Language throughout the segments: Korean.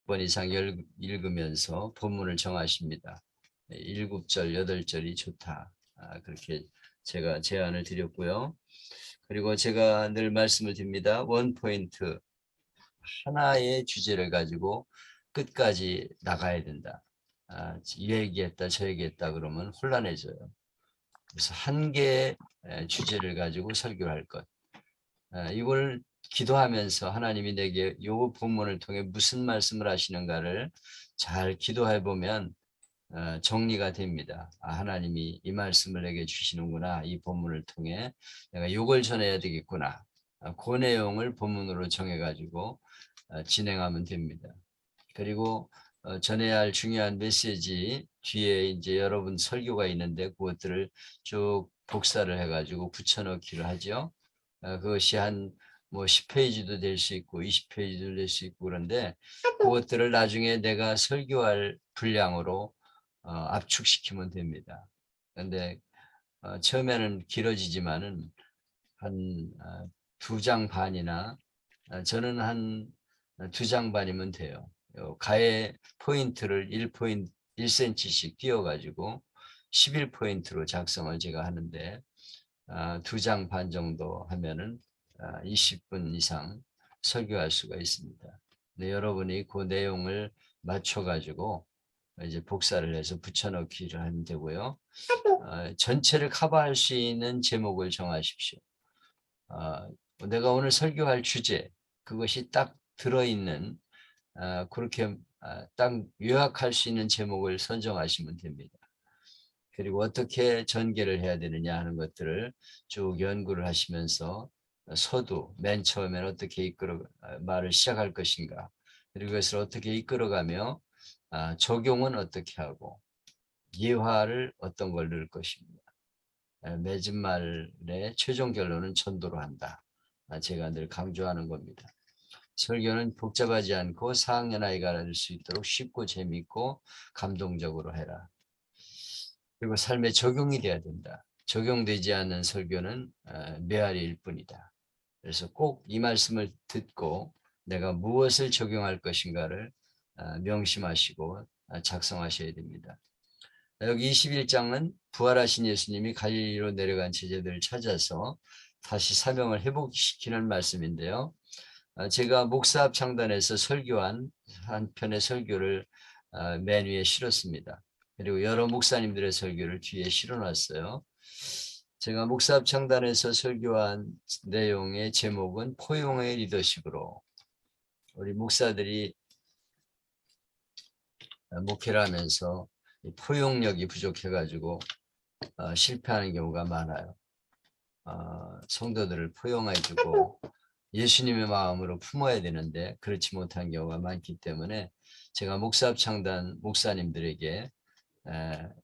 번 이상 읽으면서 본문을 정하십니다. 7절, 8절이 좋다. 그렇게 제가 제안을 드렸고요. 그리고 제가 늘 말씀을 드립니다. 원 포인트, 하나의 주제를 가지고 끝까지 나가야 된다. 이 얘기했다 저 얘기했다 그러면 혼란해져요. 그래서 한 개의 주제를 가지고 설교를 할 것. 이걸 기도하면서 하나님이 내게 이 본문을 통해 무슨 말씀을 하시는가를 잘 기도해 보면 정리가 됩니다. 하나님이 이 말씀을 내게 주시는구나. 이 본문을 통해 내가 이걸 전해야 되겠구나. 그 내용을 본문으로 정해가지고 진행하면 됩니다. 그리고 전해야 할 중요한 메시지 뒤에 이제 여러분 설교가 있는데 그것들을 쭉 복사를 해가지고 붙여넣기를 하죠. 그것이 한 뭐 10페이지도 될 수 있고 20페이지도 될 수 있고 그런데 그것들을 나중에 내가 설교할 분량으로 압축시키면 됩니다. 그런데 처음에는 길어지지만은 한 2장 반이나 저는 한 2장 반이면 돼요. 가에 포인트를 1포인트 1cm씩 띄워가지고 11포인트로 작성을 제가 하는데 2장 반 정도 하면은 20분 이상 설교할 수가 있습니다. 근데 여러분이 그 내용을 맞춰가지고 이제 복사를 해서 붙여넣기를 하면 되고요. 전체를 커버할 수 있는 제목을 정하십시오. 내가 오늘 설교할 주제 그것이 딱 들어있는 그렇게 딱 요약할 수 있는 제목을 선정하시면 됩니다. 그리고 어떻게 전개를 해야 되느냐 하는 것들을 쭉 연구를 하시면서 서두 맨 처음에는 어떻게 말을 시작할 것인가 그리고 그것을 어떻게 이끌어가며 적용은 어떻게 하고 예화를 어떤 걸 넣을 것입니다. 맺은 말의 최종 결론은 전도로 한다. 제가 늘 강조하는 겁니다. 설교는 복잡하지 않고 4학년 아이가 할 수 있도록 쉽고 재미있고 감동적으로 해라. 그리고 삶에 적용이 돼야 된다. 적용되지 않는 설교는 메아리일 뿐이다. 그래서 꼭 이 말씀을 듣고 내가 무엇을 적용할 것인가를 명심하시고 작성하셔야 됩니다. 여기 21장은 부활하신 예수님이 갈릴리로 내려간 제자들을 찾아서 다시 사명을 회복시키는 말씀인데요. 제가 목사합 창단에서 설교한 한 편의 설교를 맨 위에 실었습니다. 그리고 여러 목사님들의 설교를 뒤에 실어놨어요. 제가 목사합 창단에서 설교한 내용의 제목은 포용의 리더십으로 우리 목사들이 목회를 하면서 포용력이 부족해가지고 실패하는 경우가 많아요. 성도들을 포용해주고 예수님의 마음으로 품어야 되는데 그렇지 못한 경우가 많기 때문에 제가 목사합창단 목사님들에게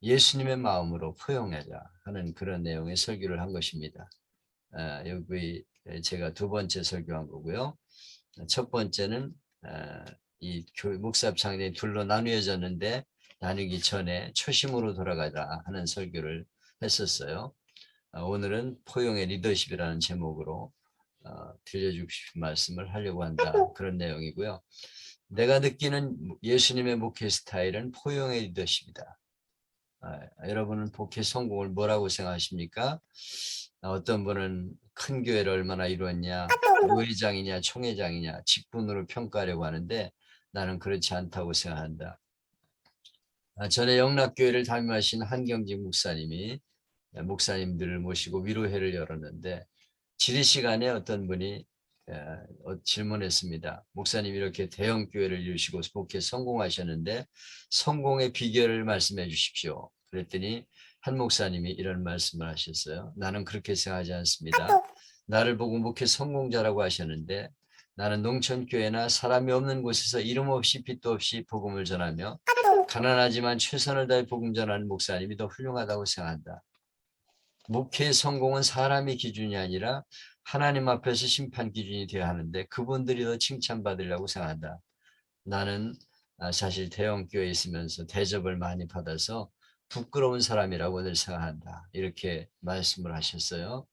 예수님의 마음으로 포용하자 하는 그런 내용의 설교를 한 것입니다. 여기 제가 두 번째 설교한 거고요. 첫 번째는 이 목사합창단이 둘로 나뉘어졌는데 나누기 전에 초심으로 돌아가자 하는 설교를 했었어요. 오늘은 포용의 리더십이라는 제목으로 들려주고 싶은 말씀을 하려고 한다. 그런 내용이고요. 내가 느끼는 예수님의 목회 스타일은 포용의 리더십이다. 여러분은 목회 성공을 뭐라고 생각하십니까? 어떤 분은 큰 교회를 얼마나 이루었냐, 부회장이냐, 총회장이냐, 직분으로 평가하려고 하는데 나는 그렇지 않다고 생각한다. 전에 영락교회를 담임하신 한경직 목사님이 목사님들을 모시고 위로회를 열었는데 지리 시간에 어떤 분이 질문했습니다. 목사님 이렇게 대형 교회를 이루시고 목회 성공하셨는데 성공의 비결을 말씀해 주십시오. 그랬더니 한 목사님이 이런 말씀을 하셨어요. 나는 그렇게 생각하지 않습니다. 나를 보고 목회 성공자라고 하셨는데 나는 농촌교회나 사람이 없는 곳에서 이름 없이 빚도 없이 복음을 전하며 가난하지만 최선을 다해 복음 전하는 목사님이 더 훌륭하다고 생각한다. 목회의 성공은 사람의 기준이 아니라 하나님 앞에서 심판 기준이 되어야 하는데 그분들이 더 칭찬받으려고 생각한다. 나는 사실 대형교회에 있으면서 대접을 많이 받아서 부끄러운 사람이라고 늘 생각한다. 이렇게 말씀을 하셨어요.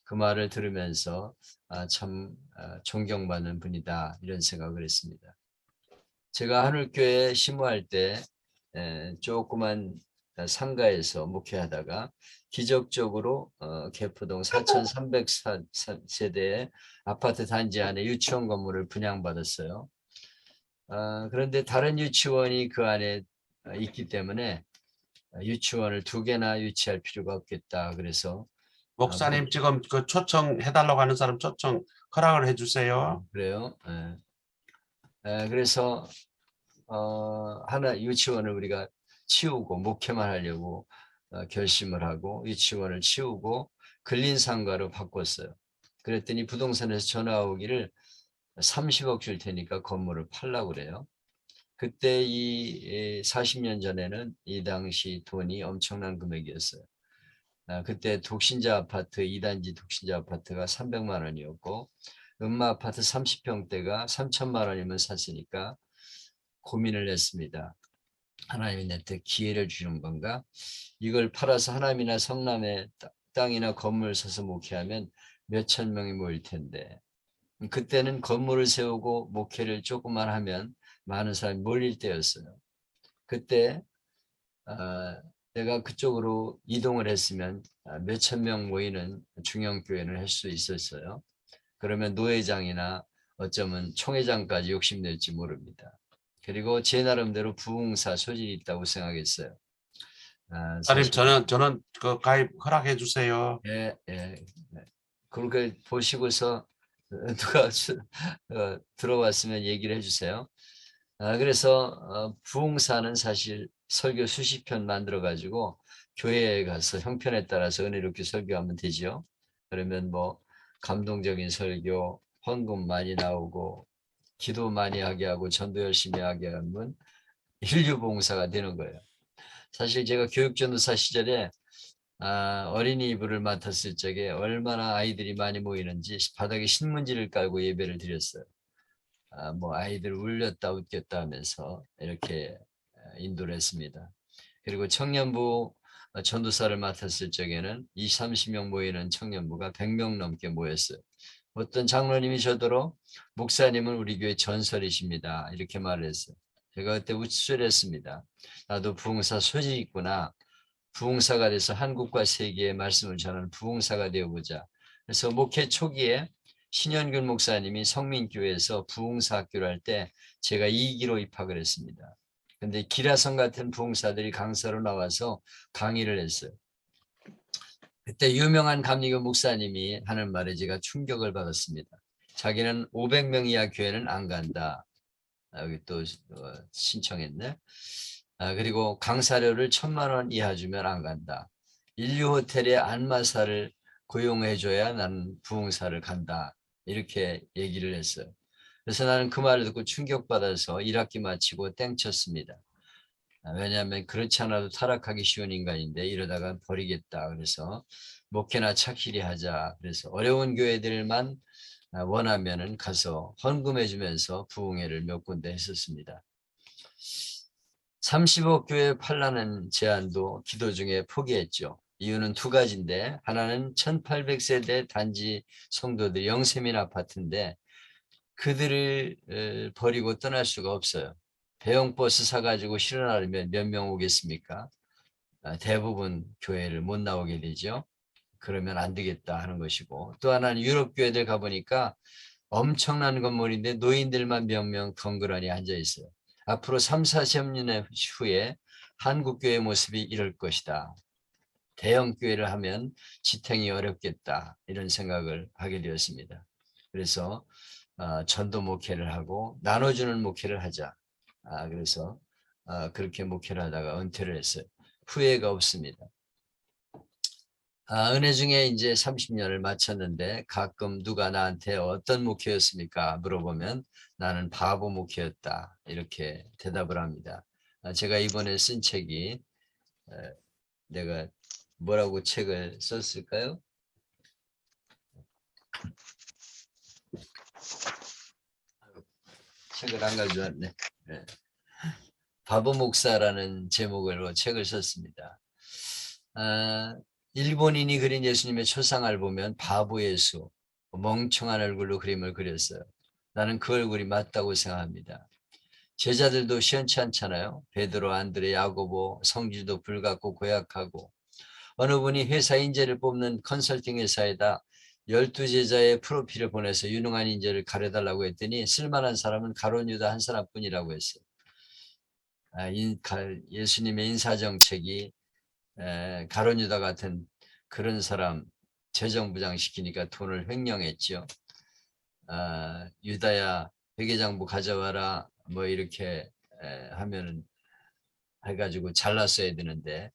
그 말을 들으면서 참 존경받는 분이다. 이런 생각을 했습니다. 제가 한울교회 심호할 때 조그만 상가에서 목회하다가 기적적으로 개포동 4,300세대의 아파트 단지 안에 유치원 건물을 분양받았어요. 그런데 다른 유치원이 그 안에 있기 때문에 유치원을 2개나 유치할 필요가 없겠다. 그래서 목사님 지금 그 초청해달라고 하는 사람 초청 허락을 해주세요. 그래요. 그래서 하나 유치원을 우리가 치우고 목회만 하려고 결심을 하고 유치원을 치우고 근린상가로 바꿨어요. 그랬더니 부동산에서 전화 오기를 30억 줄 테니까 건물을 팔라고 그래요. 그때 이 40년 전에는 이 당시 돈이 엄청난 금액이었어요. 그때 독신자 아파트 2단지 독신자 아파트가 300만 원이었고 음마 아파트 30평대가 3천만 원이면 샀으니까 고민을 했습니다. 하나님이 내한테 기회를 주는 건가? 이걸 팔아서 하남이나 성남에 땅이나 건물 사서 목회하면 몇천 명이 모일 텐데 그때는 건물을 세우고 목회를 조금만 하면 많은 사람이 몰릴 때였어요. 그때 내가 그쪽으로 이동을 했으면 몇천 명 모이는 중형교회를 할 수 있었어요. 그러면 노회장이나 어쩌면 총회장까지 욕심낼지 모릅니다. 그리고 제 나름대로 부흥사 소질이 있다고 생각했어요. 목사님 사실 저는 그 가입 허락해 주세요. 예, 예. 그렇게 보시고서 누가 들어왔으면 얘기를 해주세요. 그래서 부흥사는 사실 설교 수십 편 만들어 가지고 교회에 가서 형편에 따라서 은혜롭게 설교하면 되죠. 그러면 뭐 감동적인 설교, 헌금 많이 나오고 기도 많이 하게 하고 전도 열심히 하게 하면 인류 봉사가 되는 거예요. 사실 제가 교육전도사 시절에 어린이부를 맡았을 적에 얼마나 아이들이 많이 모이는지 바닥에 신문지를 깔고 예배를 드렸어요. 뭐 아이들 울렸다 웃겼다 하면서 이렇게 인도를 했습니다. 그리고 청년부 전도사를 맡았을 적에는 20, 30명 모이는 청년부가 100명 넘게 모였어요. 어떤 장로님이 저더러 목사님은 우리 교회 전설이십니다. 이렇게 말을 했어요. 제가 그때 우쭐했습니다. 나도 부흥사 소질이 있구나. 부흥사가 돼서 한국과 세계에 말씀을 전하는 부흥사가 되어보자. 그래서 목회 초기에 신현균 목사님이 성민교회에서 부흥사 학교를 할 때 제가 2기로 입학을 했습니다. 근데 기라성 같은 부흥사들이 강사로 나와서 강의를 했어요. 그때 유명한 감리교 목사님이 하는 말에 제가 충격을 받았습니다. 자기는 500명 이하 교회는 안 간다. 여기 또 신청했네. 그리고 강사료를 1,000만 원 이하 주면 안 간다. 인류 호텔에 안마사를 고용해줘야 나는 부흥사를 간다. 이렇게 얘기를 했어요. 그래서 나는 그 말을 듣고 충격받아서 1학기 마치고 땡쳤습니다. 왜냐하면 그렇지 않아도 타락하기 쉬운 인간인데 이러다가 버리겠다. 그래서 목회나 착실히 하자. 그래서 어려운 교회들만 원하면은 가서 헌금해 주면서 부흥회를 몇 군데 했었습니다. 30억 교회 팔라는 제안도 기도 중에 포기했죠. 이유는 2가지인데 하나는 1800세대 단지 성도들 영세민 아파트인데 그들을 버리고 떠날 수가 없어요. 배용버스 사가지고 실어나르면 몇 명 오겠습니까? 대부분 교회를 못 나오게 되죠. 그러면 안 되겠다 하는 것이고 또 하나는 유럽 교회들 가보니까 엄청난 건물인데 노인들만 몇 명 덩그러니 앉아 있어요. 앞으로 3, 40년 후에 한국 교회 모습이 이럴 것이다. 대형 교회를 하면 지탱이 어렵겠다 이런 생각을 하게 되었습니다. 그래서 전도 목회를 하고 나눠주는 목회를 하자. 그래서 그렇게 목회를 하다가 은퇴를 했어요. 후회가 없습니다. 은혜 중에 이제 30년을 마쳤는데 가끔 누가 나한테 어떤 목회였습니까? 물어보면 나는 바보 목회였다. 이렇게 대답을 합니다. 제가 이번에 쓴 책이 내가 뭐라고 책을 썼을까요? 책을 안 가져왔네. 네. 바보 목사라는 제목으로 책을 썼습니다. 일본인이 그린 예수님의 초상을 보면 바보 예수, 멍청한 얼굴로 그림을 그렸어요. 나는 그 얼굴이 맞다고 생각합니다. 제자들도 시원치 않잖아요. 베드로, 안드레, 야고보, 성질도 불같고 고약하고 어느 분이 회사 인재를 뽑는 컨설팅 회사에다 12제자의 프로필을 보내서 유능한 인재를 가려달라고 했더니 쓸만한 사람은 가룟 유다 한 사람뿐이라고 했어요. 예수님의 인사정책이 가룟 유다 같은 그런 사람 재정부장 시키니까 돈을 횡령했죠. 유다야 회계장부 가져와라 뭐 이렇게 하면은 해가지고 잘랐어야 되는데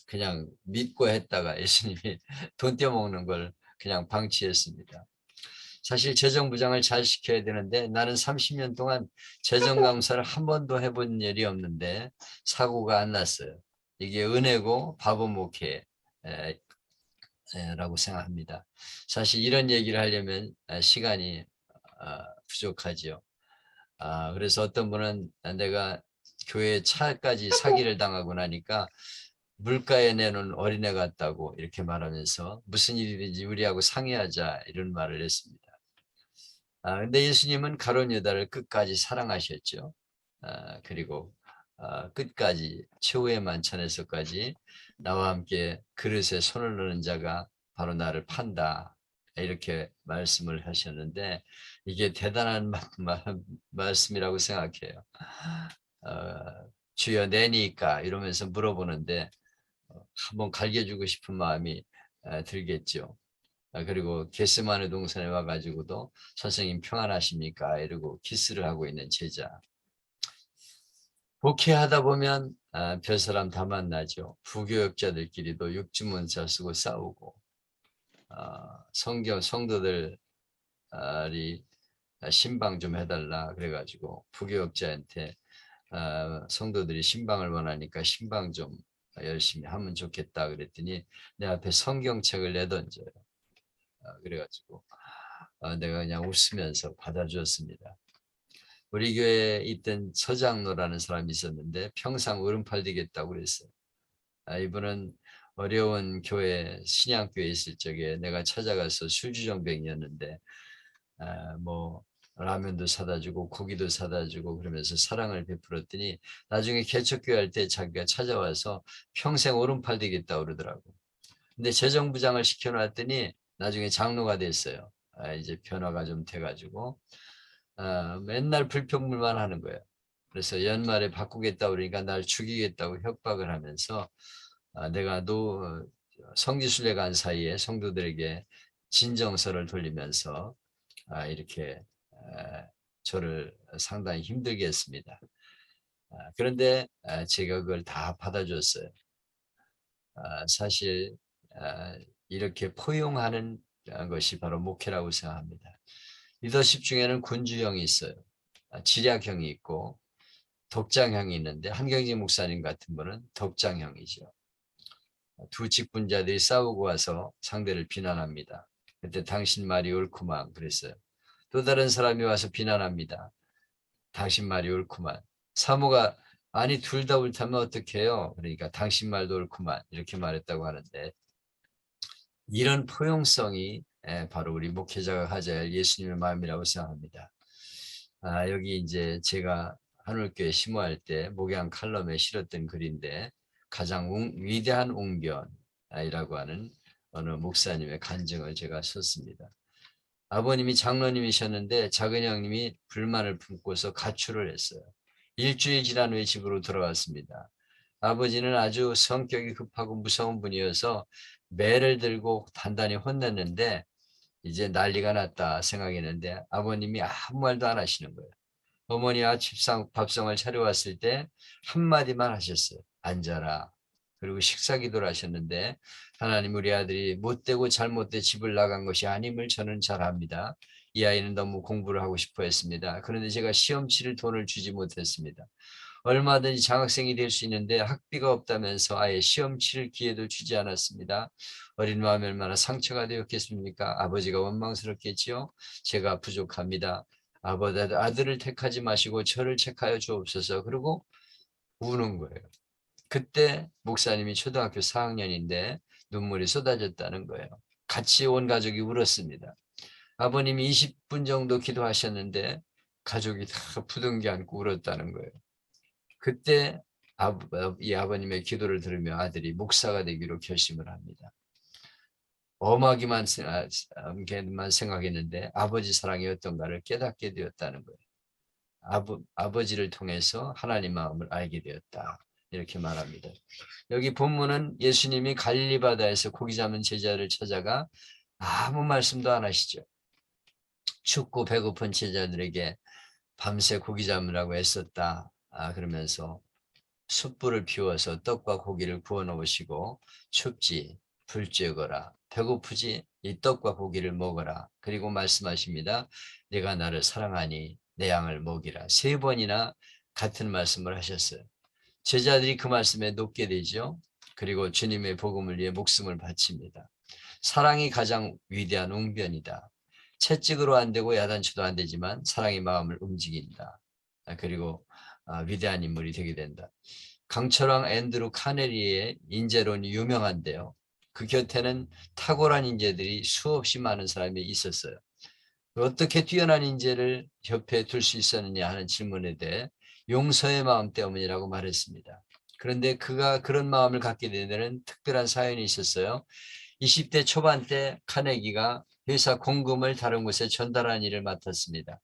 그냥 믿고 했다가 예수님이 돈 떼먹는 걸 그냥 방치했습니다. 사실 재정부장을 잘 시켜야 되는데 나는 30년 동안 재정감사를 한 번도 해본 일이 없는데 사고가 안 났어요. 이게 은혜고 바보 목회라고 생각합니다. 사실 이런 얘기를 하려면 시간이 부족하지요. 그래서 어떤 분은 내가 교회 차까지 사기를 당하고 나니까 물가에 내놓은 어린애 같다고 이렇게 말하면서 무슨 일이든지 우리하고 상의하자 이런 말을 했습니다. 근데 예수님은 가룟 유다를 끝까지 사랑하셨죠. 그리고 끝까지 최후의 만찬에서까지 나와 함께 그릇에 손을 넣는 자가 바로 나를 판다 이렇게 말씀을 하셨는데 이게 대단한 말씀이라고 생각해요. 주여 내니까 이러면서 물어보는데 한번 갈겨주고 싶은 마음이 들겠죠. 그리고 겟세마네 동산에 와가지고도 선생님 평안하십니까? 이러고 키스를 하고 있는 제자. 목회하다 보면 별사람 다 만나죠. 부교역자들끼리도 육주문자 쓰고 싸우고 성도들이 신방 좀 해달라 그래가지고 부교역자한테 성도들이 신방을 원하니까 신방 좀 열심히 하면 좋겠다 그랬더니 내 앞에 성경책을 내던져요. 그래가지고 내가 그냥 웃으면서 받아주었습니다. 우리 교회에 있던 서장로라는 사람이 있었는데 평생 오른팔 되겠다고 그랬어요. 이분은 어려운 교회 신양교회에 있을 적에 내가 찾아가서 술주정뱅이였는데 뭐 라면도 사다 주고 고기도 사다 주고 그러면서 사랑을 베풀었더니 나중에 개척교회 할 때 자기가 찾아와서 평생 오른팔 되겠다고 그러더라고. 근데 재정부장을 시켜놨더니 나중에 장로가 됐어요. 이제 변화가 좀 돼가지고 맨날 불평불만 하는 거예요. 그래서 연말에 바꾸겠다 그러니까 날 죽이겠다고 협박을 하면서 내가 성지순례 간 사이에 성도들에게 진정서를 돌리면서 이렇게 저를 상당히 힘들게 했습니다. 그런데 제가 그걸 다 받아줬어요. 사실 이렇게 포용하는 것이 바로 목회라고 생각합니다. 리더십 중에는 군주형이 있어요. 지략형이 있고 독장형이 있는데 한경직 목사님 같은 분은 독장형이죠. 두 직분자들이 싸우고 와서 상대를 비난합니다. 그때 당신 말이 옳구만 그랬어요. 또 다른 사람이 와서 비난합니다. 당신 말이 옳구만. 사모가 아니 둘 다 옳다면 어떻게 해요? 그러니까 당신 말도 옳구만 이렇게 말했다고 하는데 이런 포용성이 바로 우리 목회자가 가져야 할 예수님의 마음이라고 생각합니다. 여기 이제 제가 한울교회 심호할 때 목양 칼럼에 실었던 글인데 가장 위대한 웅변이라고 하는 어느 목사님의 간증을 제가 썼습니다. 아버님이 장로님이셨는데 작은 형님이 불만을 품고서 가출을 했어요. 일주일 지난 후에 집으로 돌아왔습니다. 아버지는 아주 성격이 급하고 무서운 분이어서 매를 들고 단단히 혼냈는데 이제 난리가 났다 생각했는데 아버님이 아무 말도 안 하시는 거예요. 어머니와 밥상을 차려왔을 때 한마디만 하셨어요. 앉아라. 그리고 식사 기도를 하셨는데 하나님 우리 아들이 못되고 잘못돼 집을 나간 것이 아님을 저는 잘 압니다. 이 아이는 너무 공부를 하고 싶어 했습니다. 그런데 제가 시험 치를 돈을 주지 못했습니다. 얼마든지 장학생이 될 수 있는데 학비가 없다면서 아예 시험 치를 기회도 주지 않았습니다. 어린 마음이 얼마나 상처가 되었겠습니까? 아버지가 원망스럽겠지요. 제가 부족합니다. 아들을 택하지 마시고 저를 택하여 주옵소서. 그리고 우는 거예요. 그때 목사님이 초등학교 4학년인데 눈물이 쏟아졌다는 거예요. 같이 온 가족이 울었습니다. 아버님이 20분 정도 기도하셨는데 가족이 다 부둥켜 안고 울었다는 거예요. 그때 이 아버님의 기도를 들으며 아들이 목사가 되기로 결심을 합니다. 엄하기만 생각했는데 아버지 사랑이 어떤가를 깨닫게 되었다는 거예요. 아버지를 통해서 하나님 마음을 알게 되었다. 이렇게 말합니다. 여기 본문은 예수님이 갈릴리 바다에서 고기 잡는 제자를 찾아가 아무 말씀도 안 하시죠. 춥고 배고픈 제자들에게 밤새 고기 잡으라고 애썼다. 그러면서 숯불을 피워서 떡과 고기를 구워 놓으시고 춥지 불 쬐거라 배고프지 이 떡과 고기를 먹어라. 그리고 말씀하십니다. 네가 나를 사랑하니 내 양을 먹이라. 3번이나 같은 말씀을 하셨어요. 제자들이 그 말씀에 녹게 되죠. 그리고 주님의 복음을 위해 목숨을 바칩니다. 사랑이 가장 위대한 웅변이다. 채찍으로 안 되고 야단쳐도 안 되지만 사랑이 마음을 움직인다. 그리고 위대한 인물이 되게 된다. 강철왕 앤드루 카네리의 인재론이 유명한데요. 그 곁에는 탁월한 인재들이 수없이 많은 사람이 있었어요. 어떻게 뛰어난 인재를 옆에 둘 수 있었느냐 하는 질문에 대해 용서의 마음 때문이라고 말했습니다. 그런데 그가 그런 마음을 갖게 된 데는 특별한 사연이 있었어요. 20대 초반 때 카네기가 회사 공금을 다른 곳에 전달하는 일을 맡았습니다.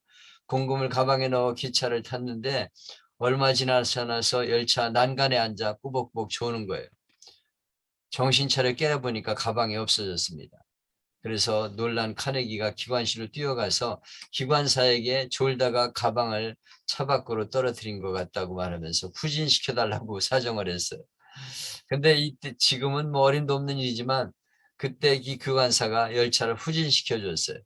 공금을 가방에 넣어 기차를 탔는데 얼마 지나지 않아서 열차 난간에 앉아 꾸벅꾸벅 조는 거예요. 정신 차려 깨어보니까 가방이 없어졌습니다. 그래서 놀란 카네기가 기관실로 뛰어가서 기관사에게 졸다가 가방을 차 밖으로 떨어뜨린 것 같다고 말하면서 후진시켜달라고 사정을 했어요. 근데 이때 지금은 뭐 어림도 없는 일이지만 그때 이 기관사가 열차를 후진시켜줬어요.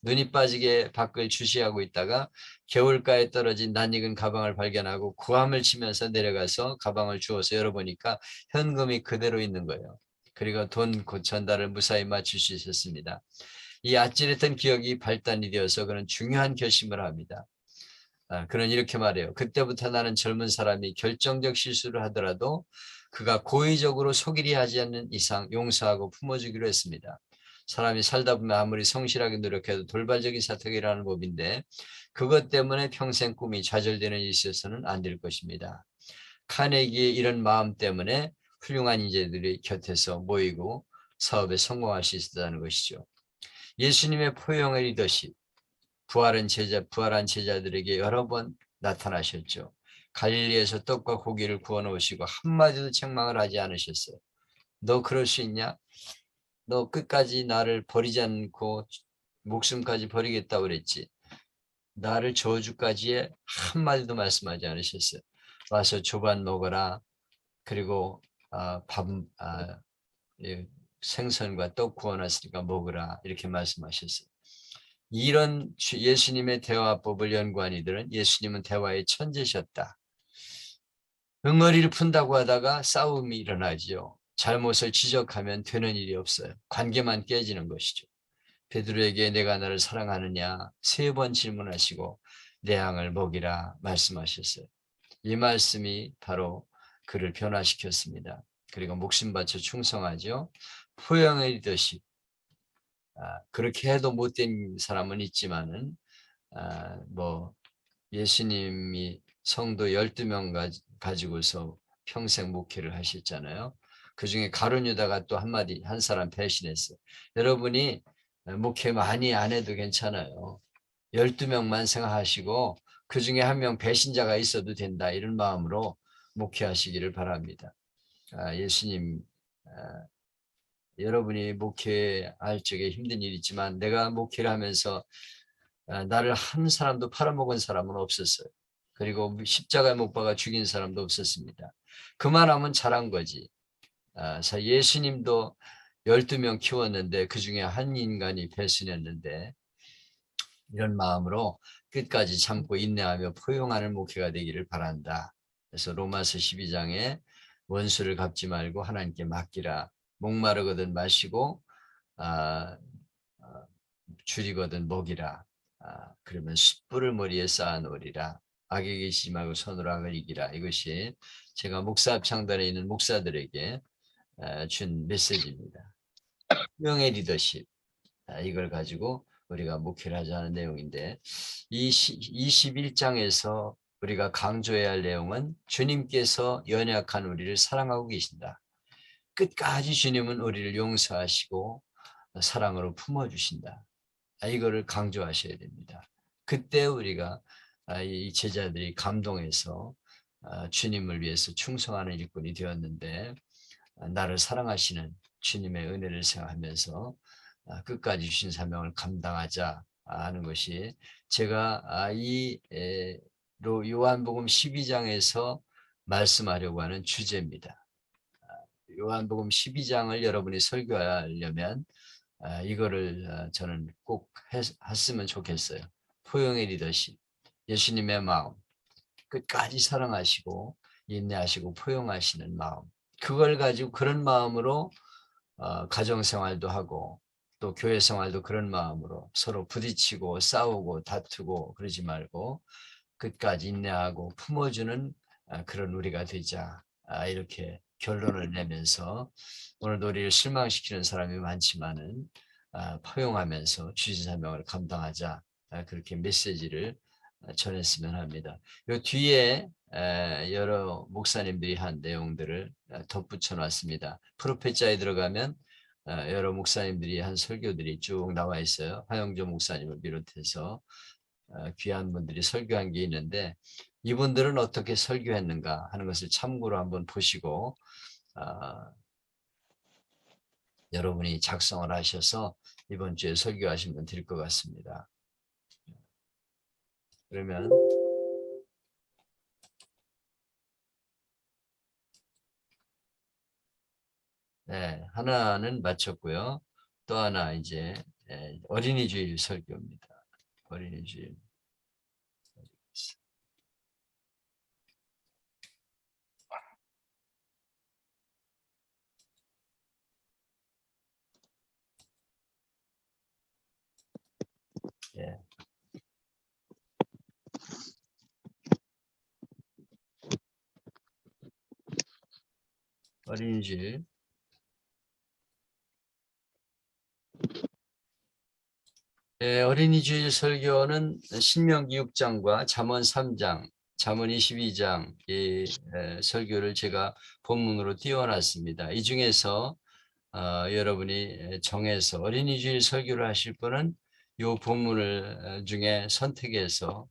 눈이 빠지게 밖을 주시하고 있다가 개울가에 떨어진 낯익은 가방을 발견하고 구함을 치면서 내려가서 가방을 주워서 열어보니까 현금이 그대로 있는 거예요. 그리고 돈 전달을 무사히 마칠 수 있었습니다. 이 아찔했던 기억이 발단이 되어서 그는 중요한 결심을 합니다. 그는 이렇게 말해요. 그때부터 나는 젊은 사람이 결정적 실수를 하더라도 그가 고의적으로 속일이 하지 않는 이상 용서하고 품어주기로 했습니다. 사람이 살다 보면 아무리 성실하게 노력해도 돌발적인 사태가 일어나는 법인데 그것 때문에 평생 꿈이 좌절되는 일이 있어서는 안 될 것입니다. 카네기의 이런 마음 때문에 훌륭한 인재들이 곁에서 모이고 사업에 성공할 수 있었다는 것이죠. 예수님의 포용의 리더십, 부활한 제자들에게 여러 번 나타나셨죠. 갈릴리에서 떡과 고기를 구워 놓으시고 한마디도 책망을 하지 않으셨어요. 너 그럴 수 있냐? 너 끝까지 나를 버리지 않고 목숨까지 버리겠다고 그랬지. 나를 저주까지의 한마디도 말씀하지 않으셨어요. 와서 조반 먹어라. 그리고 생선과 떡 구워놨으니까 먹으라. 이렇게 말씀하셨어요. 이런 예수님의 대화법을 연구한 이들은 예수님은 대화의 천재셨다. 응어리를 푼다고 하다가 싸움이 일어나죠. 잘못을 지적하면 되는 일이 없어요. 관계만 깨지는 것이죠. 베드로에게 내가 나를 사랑하느냐 3번 질문하시고 내 양을 먹이라 말씀하셨어요. 이 말씀이 바로 그를 변화시켰습니다. 그리고 목숨 바쳐 충성하죠. 포용의 리더십. 그렇게 해도 못된 사람은 있지만은 뭐 예수님이 성도 12명 가지고서 평생 목회를 하셨잖아요. 그중에 가룟 유다가 또 한 사람 배신했어요. 여러분이 목회 많이 안 해도 괜찮아요. 12명만 생각하시고 그중에 한 명 배신자가 있어도 된다. 이런 마음으로 목회하시기를 바랍니다. 예수님 여러분이 목회할 적에 힘든 일이 있지만 내가 목회를 하면서 나를 한 사람도 팔아먹은 사람은 없었어요. 그리고 십자가에 못 박아 죽인 사람도 없었습니다. 그만하면 잘한 거지. 예수님도 12명 키웠는데 그중에 한 인간이 배신했는데 이런 마음으로 끝까지 참고 인내하며 포용하는 목회가 되기를 바란다. 그래서 로마서 12장에 원수를 갚지 말고 하나님께 맡기라. 목마르거든 마시고 줄이거든 먹이라. 그러면 숯불을 머리에 쌓아놓으리라. 악에게 지지 말고 선으로 악을 이기라. 이것이 제가 목사 합창단에 있는 목사들에게 준 메시지입니다. 명의 리더십. 이걸 가지고 우리가 목회를 하자는 내용인데 이 21장에서 우리가 강조해야 할 내용은 주님께서 연약한 우리를 사랑하고 계신다. 끝까지 주님은 우리를 용서하시고 사랑으로 품어주신다. 이거를 강조하셔야 됩니다. 그때 우리가 이 제자들이 감동해서 주님을 위해서 충성하는 일꾼이 되었는데 나를 사랑하시는 주님의 은혜를 생각하면서 끝까지 주신 사명을 감당하자 하는 것이 제가 요한복음 12장에서 말씀하려고 하는 주제입니다. 요한복음 12장을 여러분이 설교하려면 이거를 저는 꼭 했으면 좋겠어요. 포용의 리더십, 예수님의 마음, 끝까지 사랑하시고 인내하시고 포용하시는 마음. 그걸 가지고 그런 마음으로 가정생활도 하고 또 교회생활도 그런 마음으로 서로 부딪히고 싸우고 다투고 그러지 말고 끝까지 인내하고 품어주는 그런 우리가 되자. 이렇게 결론을 내면서 오늘도 우리를 실망시키는 사람이 많지만은 포용하면서 주신 사명을 감당하자. 그렇게 메시지를 전했으면 합니다. 요 뒤에 여러 목사님들이 한 내용들을 덧붙여 놨습니다. 프로페자에 들어가면 여러 목사님들이 한 설교들이 쭉 나와 있어요. 화영조 목사님을 비롯해서 귀한 분들이 설교한 게 있는데 이분들은 어떻게 설교했는가 하는 것을 참고로 한번 보시고 여러분이 작성을 하셔서 이번 주에 설교하시면 될 것 같습니다. 그러면 네, 하나는 마쳤고요. 또 하나 이제 어린이 주일 설교입니다. 어린이 주일. 예. 어린이 주일. 어린이 주일 설교는 신명기 6장과 잠언 3장, 잠언 22장 이 설교를 제가 본문으로 띄워놨습니다. 이 중에서 여러분이 정해서 어린이 주일 설교를 하실 분은 이 본문을 중에 선택해서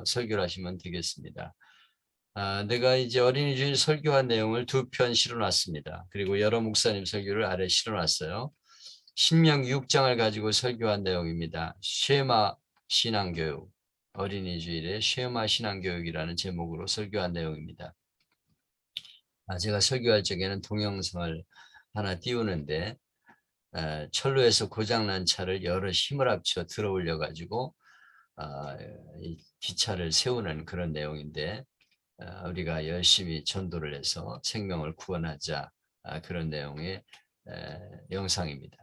설교를 하시면 되겠습니다. 내가 이제 어린이 주일 설교한 내용을 두 편 실어놨습니다. 그리고 여러 목사님 설교를 아래 실어놨어요. 신명기 6장을 가지고 설교한 내용입니다. 쉐마 신앙교육, 어린이 주일의 쉐마 신앙교육이라는 제목으로 설교한 내용입니다. 제가 설교할 적에는 동영상을 하나 띄우는데 철로에서 고장난 차를 여러 힘을 합쳐 들어 올려 가지고 이 기차를 세우는 그런 내용인데 우리가 열심히 전도를 해서 생명을 구원하자 그런 내용의 영상입니다.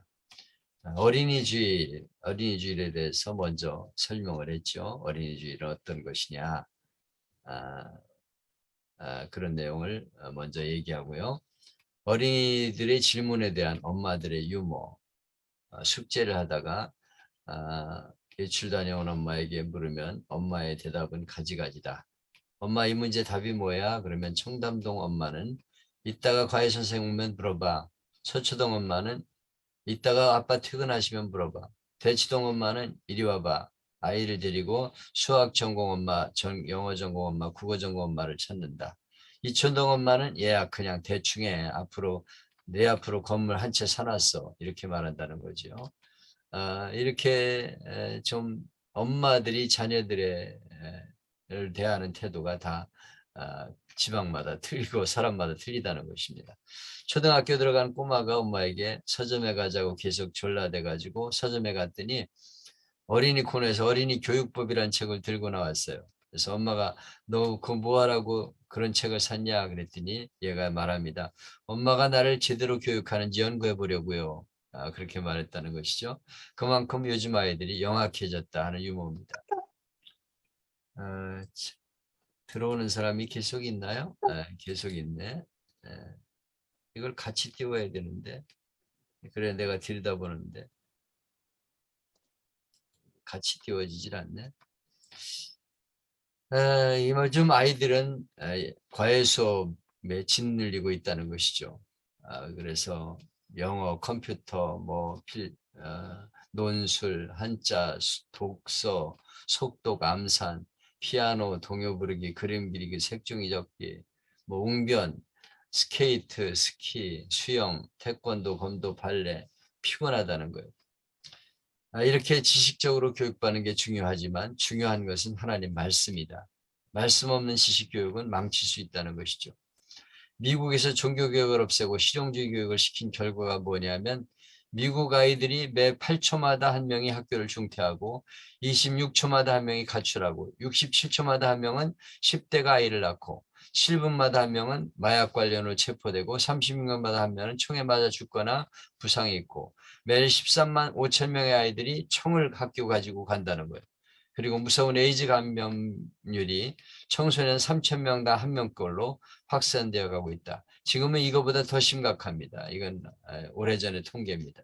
어린이주일에 대해서 먼저 설명을 했죠. 어린이주일은 어떤 것이냐 그런 내용을 먼저 얘기하고요. 어린이들의 질문에 대한 엄마들의 유머, 숙제를 하다가 외출 다녀온 엄마에게 물으면 엄마의 대답은 가지가지다. 엄마 이 문제 답이 뭐야? 그러면 청담동 엄마는 이따가 과외 선생님 오면 물어봐. 서초동 엄마는 이따가 아빠 퇴근하시면 물어봐. 대치동 엄마는 이리 와봐. 아이를 데리고 수학 전공 엄마, 영어 전공 엄마, 국어 전공 엄마를 찾는다. 이촌동 엄마는 얘야 그냥 대충 해. 내 앞으로 건물 한 채 사놨어. 이렇게 말한다는 거죠. 이렇게 좀 엄마들이 자녀들의 를 대하는 태도가 다 지방마다 틀리고 사람마다 틀리다는 것입니다. 초등학교 들어간 꼬마가 엄마에게 서점에 가자고 계속 졸라대 가지고 서점에 갔더니 어린이 코너에서 어린이 교육법이라는 책을 들고 나왔어요. 그래서 엄마가 너 그거 뭐하라고 그런 책을 샀냐 그랬더니 얘가 말합니다. 엄마가 나를 제대로 교육하는지 연구해 보려고요. 그렇게 말했다는 것이죠. 그만큼 요즘 아이들이 영악해졌다 하는 유머입니다. 들어오는 사람이 계속 있나요? 계속 있네. 이걸 같이 띄워야 되는데 그래 내가 들여다보는데 같이 띄워지질 않네. 요즘 아이들은 과외 수업에 짓눌리고 있다는 것이죠. 그래서 영어, 컴퓨터, 논술, 한자, 독서, 속독, 암산, 피아노, 동요 부르기, 그림 그리기, 색종이 접기, 웅변, 스케이트, 스키, 수영, 태권도, 검도, 발레, 피곤하다는 거예요. 이렇게 지식적으로 교육받는 게 중요하지만 중요한 것은 하나님 말씀이다. 말씀 없는 지식 교육은 망칠 수 있다는 것이죠. 미국에서 종교교육을 없애고 실용주의 교육을 시킨 결과가 뭐냐면 미국 아이들이 매 8초마다 한 명이 학교를 중퇴하고 26초마다 한 명이 가출하고 67초마다 한 명은 10대가 아이를 낳고 7분마다 한 명은 마약 관련으로 체포되고 30분마다 한 명은 총에 맞아 죽거나 부상이 있고 매일 13만 5천 명의 아이들이 총을 학교 가지고 간다는 거예요. 그리고 무서운 에이즈 감염률이 청소년 3천 명당 한 명꼴로 확산되어 가고 있다. 지금은 이거보다 더 심각합니다. 이건 오래전의 통계입니다.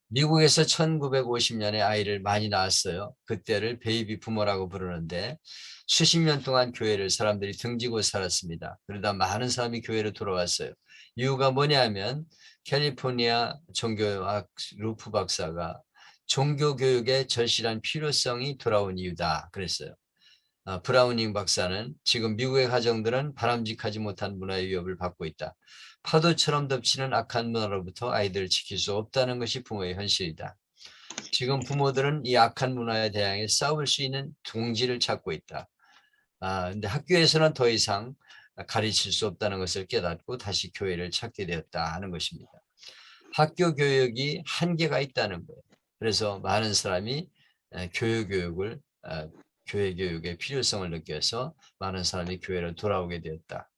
미국에서 1950년에 아이를 많이 낳았어요. 그때를 베이비 부모라고 부르는데 수십 년 동안 교회를 사람들이 등지고 살았습니다. 그러다 많은 사람이 교회로 돌아왔어요. 이유가 뭐냐면 캘리포니아 종교학 루프 박사가 종교교육의 절실한 필요성이 돌아온 이유다 그랬어요. 브라우닝 박사는 지금 미국의 가정들은 바람직하지 못한 문화의 위협을 받고 있다. 파도처럼 덮치는 악한 문화로부터 아이들을 지킬 수 없다는 것이 부모의 현실이다. 지금 부모들은 이 악한 문화에 대항해 싸울 수 있는 동지를 찾고 있다. 근데 학교에서는 더 이상 가르칠 수 없다는 것을 깨닫고 다시 교회를 찾게 되었다 하는 것입니다. 학교 교육이 한계가 있다는 거예요. 그래서 많은 사람이 교육을 교회 교육의 필요성을 느껴서 많은 사람이 교회로 돌아오게 되었다.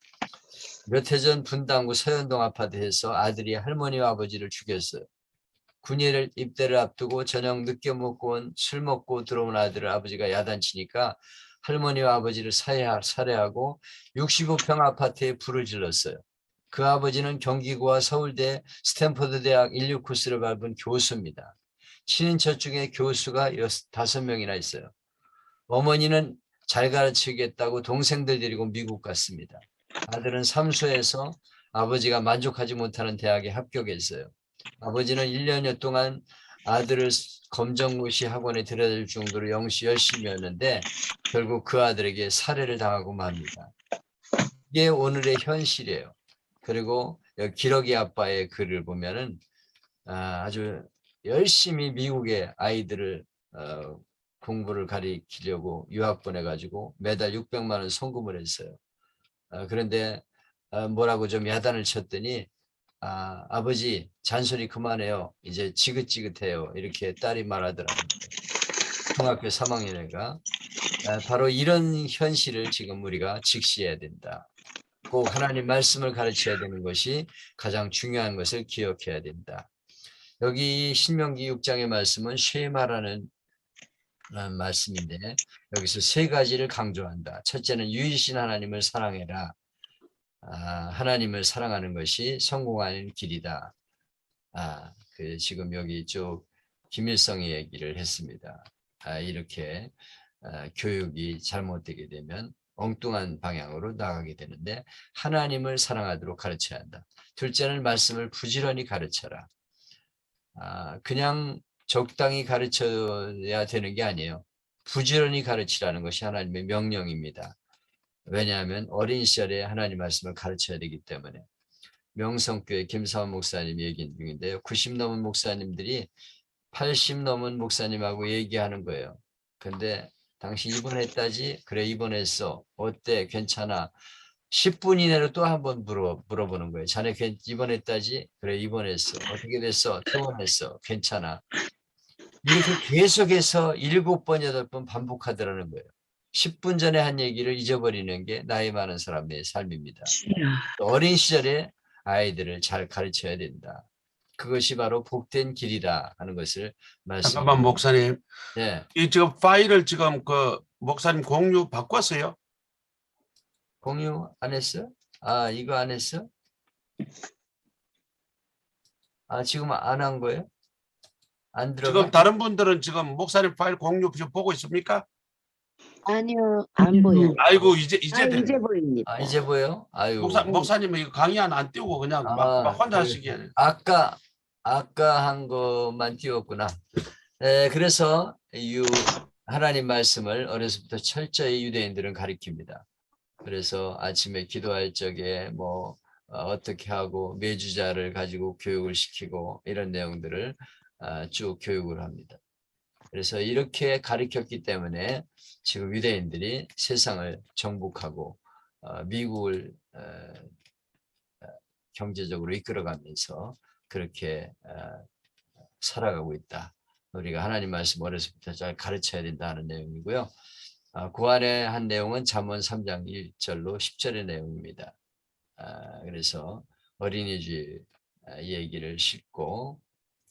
몇 해 전 분당구 서현동 아파트에서 아들이 할머니와 아버지를 죽였어요. 군의를 입대를 앞두고 저녁 늦게 먹고 술 먹고 들어온 아들을 아버지가 야단치니까 할머니와 아버지를 살해하고 65평 아파트에 불을 질렀어요. 그 아버지는 경기고와 서울대 스탠퍼드 대학 인류 코스를 밟은 교수입니다. 친인척 중에 교수가 5명이나 있어요. 어머니는 잘 가르치겠다고 동생들 데리고 미국 갔습니다. 아들은 삼수에서 아버지가 만족하지 못하는 대학에 합격했어요. 아버지는 1년여 동안 아들을 검정고시 학원에 데려다줄 정도로 열심히였는데 결국 그 아들에게 살해를 당하고 맙니다. 이게 오늘의 현실이에요. 그리고 기러기 아빠의 글을 보면은 아주 열심히 미국의 아이들을 공부를 가리키려고 유학 보내가지고 매달 600만 원 송금을 했어요. 그런데 뭐라고 좀 야단을 쳤더니 아버지 잔소리 그만해요. 이제 지긋지긋해요. 이렇게 딸이 말하더라고요. 중학교 3학년 애가. 바로 이런 현실을 지금 우리가 직시해야 된다. 꼭 하나님 말씀을 가르쳐야 되는 것이 가장 중요한 것을 기억해야 된다. 여기 신명기 6장의 말씀은 쉐마라는 말씀인데 여기서 세 가지를 강조한다. 첫째는 유일신 하나님을 사랑해라. 하나님을 사랑하는 것이 성공하는 길이다. 지금 여기 쭉 김일성이 얘기를 했습니다. 이렇게 교육이 잘못되게 되면 엉뚱한 방향으로 나가게 되는데 하나님을 사랑하도록 가르쳐야 한다. 둘째는 말씀을 부지런히 가르쳐라. 그냥 적당히 가르쳐야 되는 게 아니에요. 부지런히 가르치라는 것이 하나님의 명령입니다. 왜냐하면 어린 시절에 하나님 말씀을 가르쳐야 되기 때문에. 명성교회 김사원 목사님이 얘기 중인데요. 90 넘은 목사님들이 80 넘은 목사님하고 얘기하는 거예요. 근데 당신 입원했다지? 그래 입원했어. 어때? 괜찮아. 10분 이내로 또 한 번 물어보는 거예요. 자네 입원했다지? 그래 입원했어. 어떻게 됐어? 퇴원했어. 괜찮아. 이렇게 계속해서 7번, 8번 반복하더라는 거예요. 10분 전에 한 얘기를 잊어버리는 게 나이 많은 사람의 삶입니다. 어린 시절에 아이들을 잘 가르쳐야 된다. 그것이 바로 복된 길이다 하는 것을 잠깐만 말씀드립니다. 목사님, 네, 이 지금 파일을 지금 그 목사님 공유 바꿨어요? 공유 안 했어? 이거 안 했어? 지금 안 한 거예요? 안 지금 들어가? 다른 분들은 지금 목사님 파일 공유 지금 보고 있습니까? 아니요, 안 보여요. 아이고 이제 아, 됐네. 이제 보입니다. 아, 이제 보여? 아유. 목사님은 이거 강의 안 띄우고 그냥 막 혼자 하시기에. 아까 한 것만 띄웠구나. 그래서 하나님 말씀을 어려서부터 철저히 유대인들은 가리킵니다. 그래서 아침에 기도할 적에 뭐 어떻게 하고 매주자를 가지고 교육을 시키고 이런 내용들을 쭉 교육을 합니다. 그래서 이렇게 가르쳤기 때문에 지금 유대인들이 세상을 정복하고 미국을 경제적으로 이끌어가면서 그렇게 살아가고 있다. 우리가 하나님 말씀 어려서부터 잘 가르쳐야 된다는 내용이고요. 그 안에 한 내용은 잠언 3장 1절로 10절의 내용입니다. 그래서 어린이집 얘기를 싣고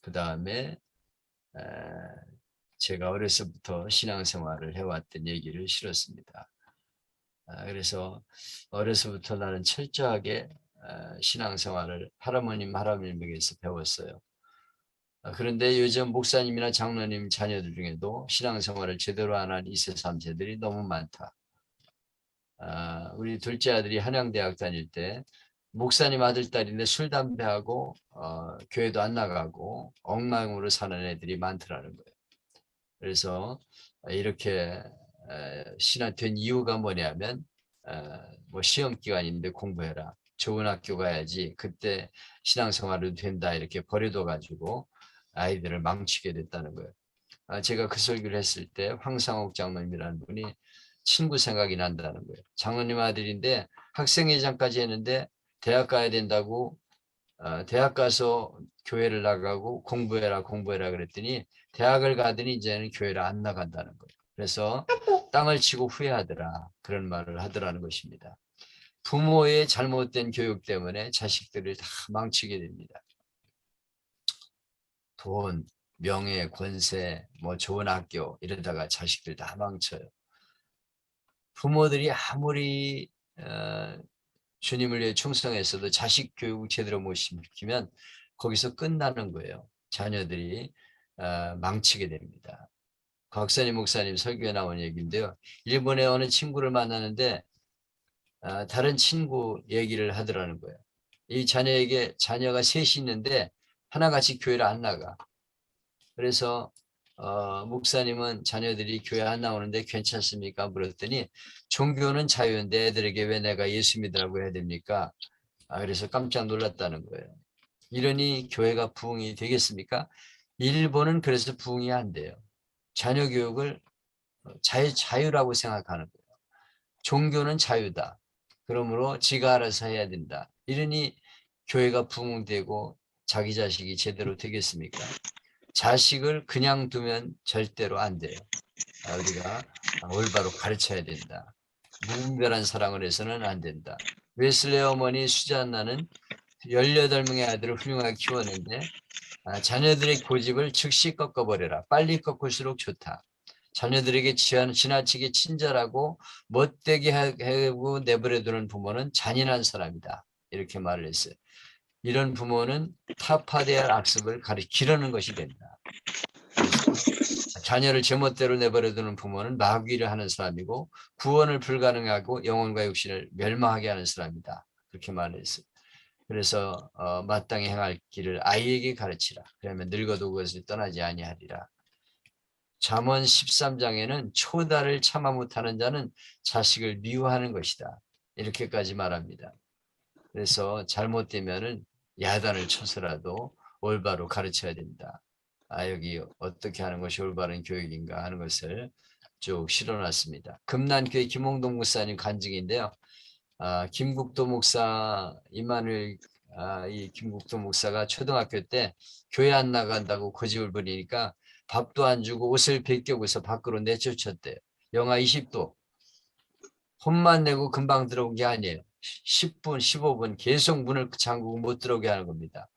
그 다음에 제가 어려서부터 신앙생활을 해왔던 얘기를 실었습니다. 그래서 어려서부터 나는 철저하게 신앙생활을 할아버님에게서 배웠어요. 그런데 요즘 목사님이나 장로님 자녀들 중에도 신앙생활을 제대로 안 한 2세, 3세들이 너무 많다. 우리 둘째 아들이 한양대학 다닐 때 목사님 아들, 딸인데 술, 담배하고 교회도 안 나가고 엉망으로 사는 애들이 많더라는 거예요. 그래서 이렇게 신앙 된 이유가 뭐냐면 뭐 시험 기간인데 공부해라. 좋은 학교 가야지 그때 신앙생활을 된다 이렇게 버려둬 가지고 아이들을 망치게 됐다는 거예요. 제가 그 설교를 했을 때 황상옥 장로님이라는 분이 친구 생각이 난다는 거예요. 장로님 아들인데 학생회장까지 했는데 대학 가야 된다고 대학 가서 교회를 나가고 공부해라 그랬더니 대학을 가더니 이제는 교회를 안 나간다는 거예요. 그래서 땅을 치고 후회하더라 그런 말을 하더라는 것입니다. 부모의 잘못된 교육 때문에 자식들을 다 망치게 됩니다. 돈, 명예, 권세, 뭐 좋은 학교 이러다가 자식들 다 망쳐요. 부모들이 아무리 주님을 위해 충성했어도 자식 교육을 제대로 못 시키면 거기서 끝나는 거예요. 자녀들이 망치게 됩니다. 곽선희 목사님 설교에 나온 얘기인데요. 일본의 어느 친구를 만나는데 다른 친구 얘기를 하더라는 거예요. 이 자녀에게 자녀가 셋이 있는데 하나같이 교회를 안 나가. 그래서 목사님은 자녀들이 교회 안 나오는데 괜찮습니까? 물었더니 종교는 자유인데 애들에게 왜 내가 예수 믿으라고 해야 됩니까? 그래서 깜짝 놀랐다는 거예요. 이러니 교회가 부흥이 되겠습니까? 일본은 그래서 부흥이 안 돼요. 자녀 교육을 자유라고 생각하는 거예요. 종교는 자유다. 그러므로 지가 알아서 해야 된다. 이러니 교회가 부흥되고 자기 자식이 제대로 되겠습니까? 자식을 그냥 두면 절대로 안 돼요. 우리가 올바로 가르쳐야 된다. 무분별한 사랑을 해서는 안 된다. 웨슬레 어머니 수잔나는 18명의 아들을 훌륭하게 키웠는데 자녀들의 고집을 즉시 꺾어버려라. 빨리 꺾을수록 좋다. 자녀들에게 지나치게 친절하고 멋되게 하고 내버려두는 부모는 잔인한 사람이다. 이렇게 말을 했어요. 이런 부모는 타파돼야 할 악습을 기르는 것이 된다. 자녀를 제멋대로 내버려두는 부모는 마귀를 하는 사람이고 구원을 불가능하고 영혼과 육신을 멸망하게 하는 사람이다. 그렇게 말했어요. 그래서 마땅히 행할 길을 아이에게 가르치라. 그러면 늙어도 그것을 떠나지 아니하리라. 잠언 13장에는 초달을 참아 못하는 자는 자식을 미워하는 것이다. 이렇게까지 말합니다. 그래서 잘못되면은 야단을 쳐서라도 올바로 가르쳐야 된다. 여기 어떻게 하는 것이 올바른 교육인가 하는 것을 쭉 실어놨습니다. 금난교회 김홍동 목사님 간증인데요. 김국도 목사 이만일 이 김국도 목사가 초등학교 때 교회 안 나간다고 고집을 부리니까 밥도 안 주고 옷을 벗겨고서 밖으로 내쫓았대요. 영하 20도. 혼만 내고 금방 들어온 게 아니에요. 10분, 15분 계속 문을 잠그고 못 들어오게 하는 겁니다.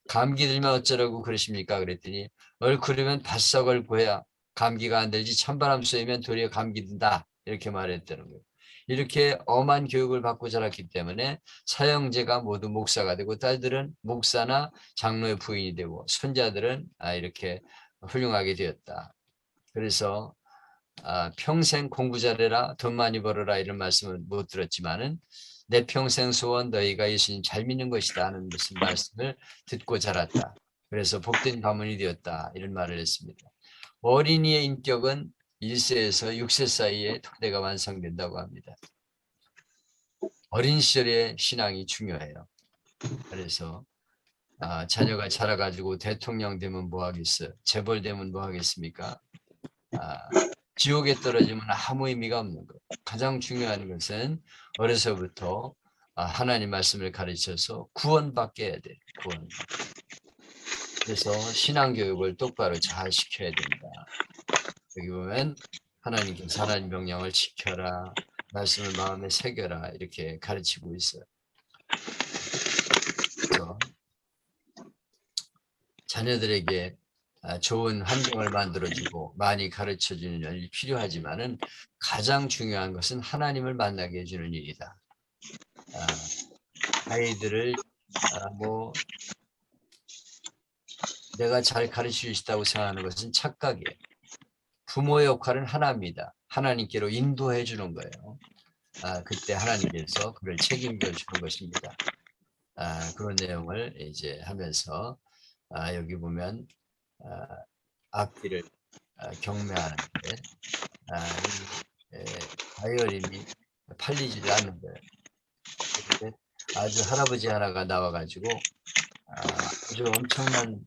감기 들면 어쩌라고 그러십니까? 그랬더니 얼굴이면 바싹 얼고 해야 감기가 안 들지 찬바람 쐬면 도리어 감기 든다. 이렇게 말했다는 거예요. 이렇게 엄한 교육을 받고 자랐기 때문에 사형제가 모두 목사가 되고 딸들은 목사나 장로의 부인이 되고 손자들은 이렇게 훌륭하게 되었다. 그래서 평생 공부 잘해라, 돈 많이 벌어라 이런 말씀은 못 들었지만은 내 평생 소원 너희가 예수님 잘 믿는 것이다 하는 무슨 말씀을 듣고 자랐다. 그래서 복된 가문이 되었다 이런 말을 했습니다. 어린이의 인격은 1세에서 6세 사이에 토대가 완성된다고 합니다. 어린 시절의 신앙이 중요해요. 그래서 자녀가 자라가지고 대통령 되면 뭐 하겠어요? 재벌 되면 뭐 하겠습니까? 지옥에 떨어지면 아무 의미가 없는 것. 가장 중요한 것은 어려서부터 하나님 말씀을 가르쳐서 구원받게 해야 돼. 구원. 그래서 신앙교육을 똑바로 잘 시켜야 된다. 여기 보면 하나님께서 하나님 명령을 지켜라. 말씀을 마음에 새겨라. 이렇게 가르치고 있어요. 그래서 자녀들에게 좋은 환경을 만들어주고 많이 가르쳐주는 일이 필요하지만은 가장 중요한 것은 하나님을 만나게 해주는 일이다. 아이들을 뭐 내가 잘 가르칠 수 있다고 생각하는 것은 착각이에요. 부모의 역할은 하나입니다. 하나님께로 인도해 주는 거예요. 그때 하나님께서 그를 책임져 주는 것입니다. 그런 내용을 이제 하면서 여기 보면 악기를 경매하는데 바이올린이 팔리지를 않는 거예요. 그런데 아주 할아버지 하나가 나와가지고 아주 엄청난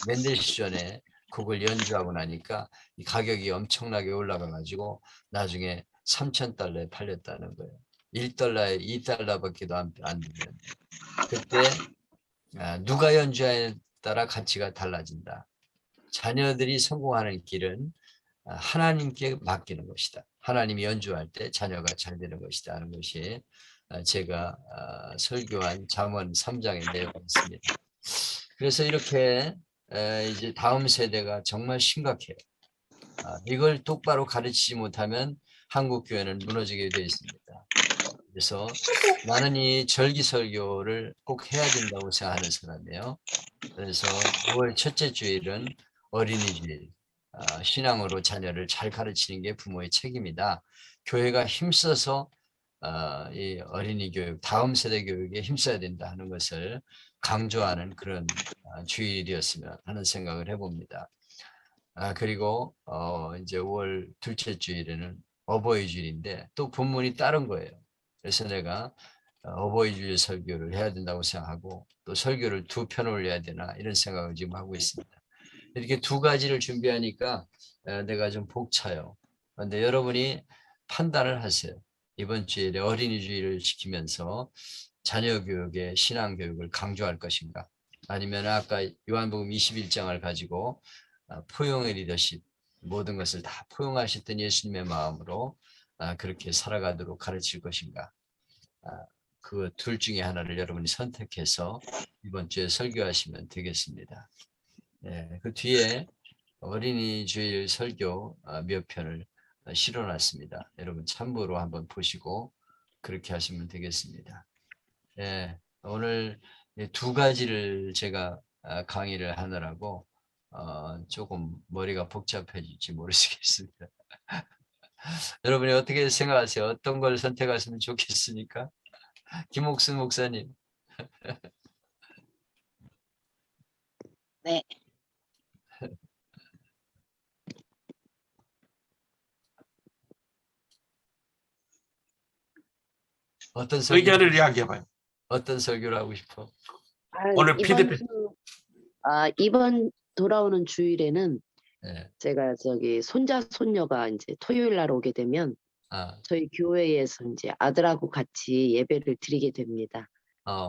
맨델스존의 곡을 연주하고 나니까 이 가격이 엄청나게 올라가가지고 나중에 3,000달러에 팔렸다는 거예요. 1달러에 2달러밖에 안 되면 그때 누가 연주하에 따라 가치가 달라진다. 자녀들이 성공하는 길은 하나님께 맡기는 것이다. 하나님이 연주할 때 자녀가 잘 되는 것이다 하는 것이 제가 설교한 잠언 3장의 내용이었습니다. 그래서 이렇게 이제 다음 세대가 정말 심각해요. 이걸 똑바로 가르치지 못하면 한국 교회는 무너지게 되어 있습니다. 그래서 나는 이 절기설교를 꼭 해야 된다고 생각하는 사람이에요. 그래서 9월 첫째 주일은 어린이 주일, 신앙으로 자녀를 잘 가르치는 게 부모의 책임이다. 교회가 힘써서 이 어린이 교육, 다음 세대 교육에 힘써야 된다 하는 것을 강조하는 그런 주일이었으면 하는 생각을 해봅니다. 그리고 이제 5월 둘째 주일에는 어버이 주일인데 또 본문이 다른 거예요. 그래서 내가 어버이 주일 설교를 해야 된다고 생각하고 또 설교를 2편 올려야 되나 이런 생각을 지금 하고 있습니다. 이렇게 두 가지를 준비하니까 내가 좀 벅차요. 그런데 여러분이 판단을 하세요. 이번 주일에 어린이 주일을 지키면서 자녀 교육에 신앙 교육을 강조할 것인가? 아니면 아까 요한복음 21장을 가지고 포용의 리더십, 모든 것을 다 포용하셨던 예수님의 마음으로 그렇게 살아가도록 가르칠 것인가? 그 둘 중에 하나를 여러분이 선택해서 이번 주에 설교하시면 되겠습니다. 그 뒤에 어린이 주일 설교 몇 편을 실어놨습니다. 여러분 참고로 한번 보시고 그렇게 하시면 되겠습니다. 오늘 두 가지를 제가 강의를 하느라고 조금 머리가 복잡해질지 모르겠습니다. 여러분이 어떻게 생각하세요? 어떤 걸 선택하시면 좋겠습니까? 김옥순 목사님. 네. 어떤 설교, 의견을 이야기해봐요. 어떤 설교를 하고 싶어? 오늘 이번 피드백. 이번 돌아오는 주일에는 네. 제가 저기 손자 손녀가 이제 토요일 날 오게 되면 저희 교회에서 이제 아들하고 같이 예배를 드리게 됩니다.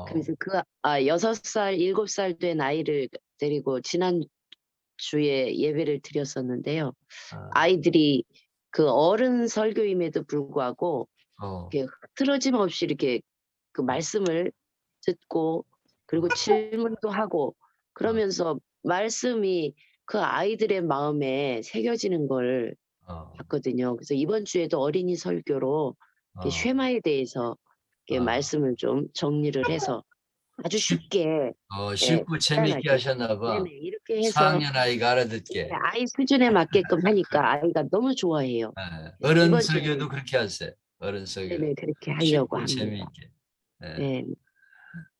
그래서 그 6살, 7살 된 아이를 데리고 지난 주에 예배를 드렸었는데요. 아이들이 그 어른 설교임에도 불구하고 이렇게 틀어짐 없이 이렇게 그 말씀을 듣고 그리고 질문도 하고 그러면서 말씀이 그 아이들의 마음에 새겨지는 걸 봤거든요. 그래서 이번 주에도 어린이 설교로 이렇게 쉐마에 대해서 이렇게 말씀을 좀 정리를 해서 아주 쉽게 쉽고 재미있게 간단하게. 하셨나 봐. 네네, 이렇게 해서 4학년 아이가 알아듣게. 아이 수준에 맞게끔 하니까 아이가 너무 좋아해요. 어른 이번 설교도 주에는 그렇게 하세요. 어른 설교. 네네, 그렇게 하려고 쉽고 합니다. 재미있게. 네.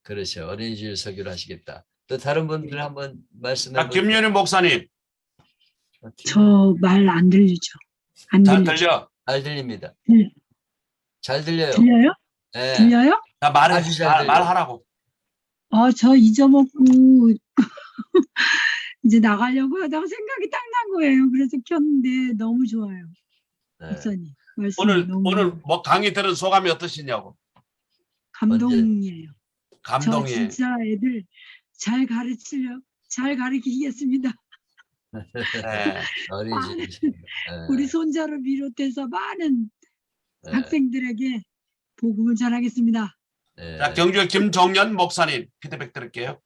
그렇죠. 어린이집 설교를 하시겠다. 또 다른 분들 한번 말씀해 자, 보세요. 김윤희 목사님, 저 말 안 들리죠? 안 잘 들리죠? 들려? 잘 들립니다. 들- 잘 들려요. 들려요? 네. 들려요? 자, 말해. 아주 잘 들려. 말하라고. 저 잊어먹고 이제 나가려고 하다가 생각이 딱 난 거예요. 그래서 켰는데 너무 좋아요. 네. 목사님 말씀이 오늘 너무 뭐 강의 들은 소감이 어떠시냐고. 감동이에요. 저 감동이. 진짜 애들 잘 가르치겠습니다. 네. 어린이집 설교. 우리 손자를 비롯해서 많은 네. 학생들에게 복음을 전하겠습니다. 네. 자, 경주의 김종연 목사님 피드백 드릴게요.